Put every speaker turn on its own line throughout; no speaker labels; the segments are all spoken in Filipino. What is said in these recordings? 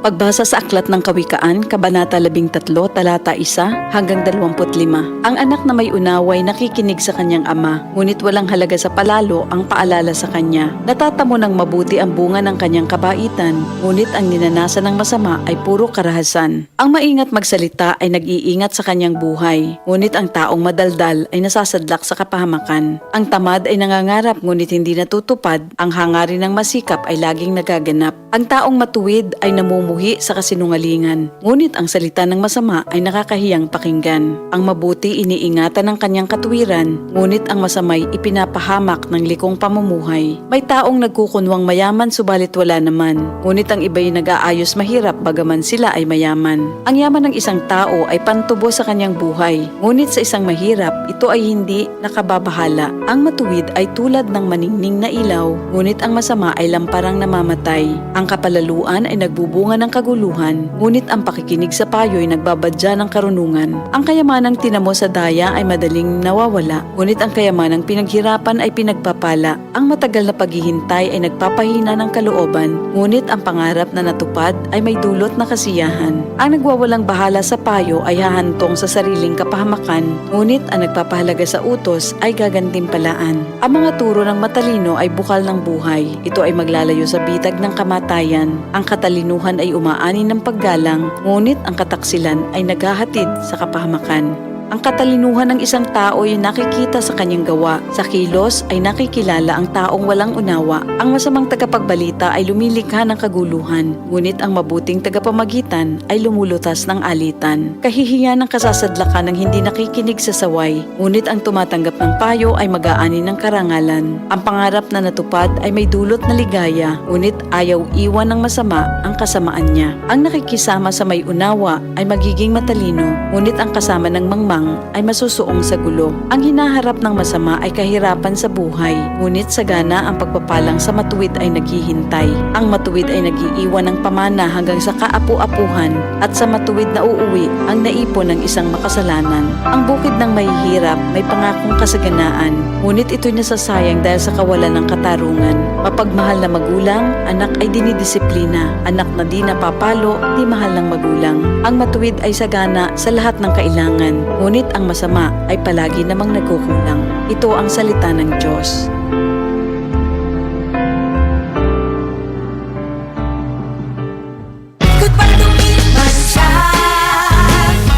Pagbasa sa Aklat ng Kawikaan, Kabanata 13, Talata 1 hanggang 25. Ang anak na may unawa ay nakikinig sa kanyang ama, ngunit walang halaga sa palalo ang paalala sa kanya. Natatamo ng mabuti ang bunga ng kanyang kabaitan, ngunit ang ninanasan ng masama ay puro karahasan. Ang maingat magsalita ay nag-iingat sa kanyang buhay, ngunit ang taong madaldal ay nasasadlak sa kapahamakan. Ang tamad ay nangangarap ngunit hindi natutupad, ang hangarin ng masikap ay laging nagaganap. Ang taong matuwid ay namumuhi sa kasinungalingan, ngunit ang salita ng masama ay nakakahiyang pakinggan. Ang mabuti iniingatan ng kanyang katuwiran, ngunit ang masamay ipinapahamak ng likong pamumuhay. May taong nagkukunwang mayaman subalit wala naman, ngunit ang iba'y nag-aayos mahirap bagaman sila ay mayaman. Ang yaman ng isang tao ay pantubo sa kanyang buhay, ngunit sa isang mahirap, ito ay hindi nakababahala. Ang matuwid ay tulad ng maningning na ilaw, ngunit ang masama ay lamparang namamatay. Ang kapalaluan ay nagbubunga ng kaguluhan, ngunit ang pakikinig sa payo ay nagbabadya ng karunungan. Ang kayamanang tinamo sa daya ay madaling nawawala, ngunit ang kayamanang pinaghirapan ay pinagpapala. Ang matagal na paghihintay ay nagpapahina ng kalooban, ngunit ang pangarap na natupad ay may dulot na kasiyahan. Ang nagwawalang bahala sa payo ay hahantong sa sariling kapahamakan, ngunit ang nagpapahalaga sa utos ay gagantimpalaan. Ang mga turo ng matalino ay bukal ng buhay. Ito ay maglalayo sa bitag ng kamatayan. Ang katalinuhan ay umaani ng paggalang, ngunit ang kataksilan ay naghahatid sa kapahamakan. Ang katalinuhan ng isang tao ay nakikita sa kanyang gawa. Sa kilos ay nakikilala ang taong walang unawa. Ang masamang tagapagbalita ay lumilikha ng kaguluhan, ngunit ang mabuting tagapamagitan ay lumulutas ng alitan. Kahihiyan ng kasasadlakan ng hindi nakikinig sa saway, ngunit ang tumatanggap ng payo ay mag-aani ng karangalan. Ang pangarap na natupad ay may dulot na ligaya, ngunit ayaw iwan ng masama ang kasamaan niya. Ang nakikisama sa may unawa ay magiging matalino, ngunit ang kasama ng mangmang ay masusuong sa gulo. Ang hinaharap ng masama ay kahirapan sa buhay, ngunit sagana ang pagpapalang sa matuwid ay naghihintay. Ang matuwid ay nag-iiwan ng pamana hanggang sa kaapu-apuhan, at sa matuwid na uuwi ang naipon ng isang makasalanan. Ang bukid ng mahihirap may pangakong kasaganaan, ngunit ito'y nasasayang dahil sa kawalan ng katarungan. Mapagmahal na magulang, anak ay dinidisiplina. Anak na di napapalo, di mahal ng magulang. Ang matuwid ay sagana sa lahat ng kailangan, ngunit ang masama ay palagi namang nagkukulang. Ito ang salita ng Diyos.
Goodbye to me, Mancha.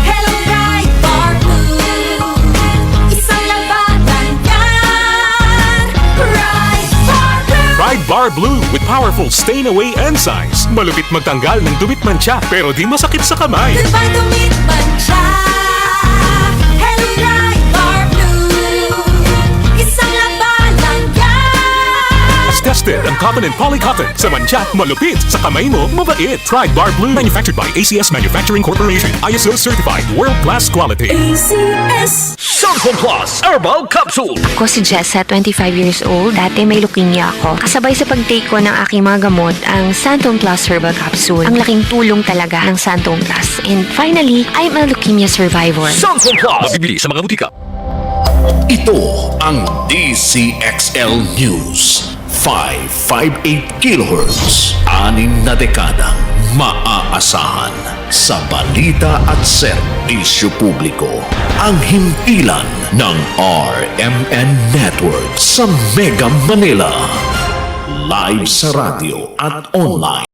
Hello, bright bar blue. Isang labanan yan. Bright bar blue.
Pride Bar Blue with powerful stain-away enzymes. Malupit magtanggal ng dumit mancha pero di masakit sa kamay.
Goodbye to me, Mancha. Hello, bright bar blue. Isang labanan yan.
As tested ang cotton and polycotton. Sa mancha, malupit. Sa kamay mo, mabait. Pride Bar Blue manufactured by ACS Manufacturing Corporation. ISO certified world-class quality.
ACS.
Santon Plus Herbal Capsule.
Ako si Jessa, 25 years old. Dati may leukemia ako. Kasabay sa pag-take ko ng aking mga gamot, ang Santon Plus Herbal Capsule. Ang laking tulong talaga ng Santon Plus. And finally, I'm a leukemia survivor.
Santon Plus. Mabibili sa mga butika.
Ito ang DCXL News. 558 kHz. 6 na dekadang maaasahan sa balita at serbisyo publiko. Ang himpilan ng RMN Network sa Mega Manila. Live sa radyo at online.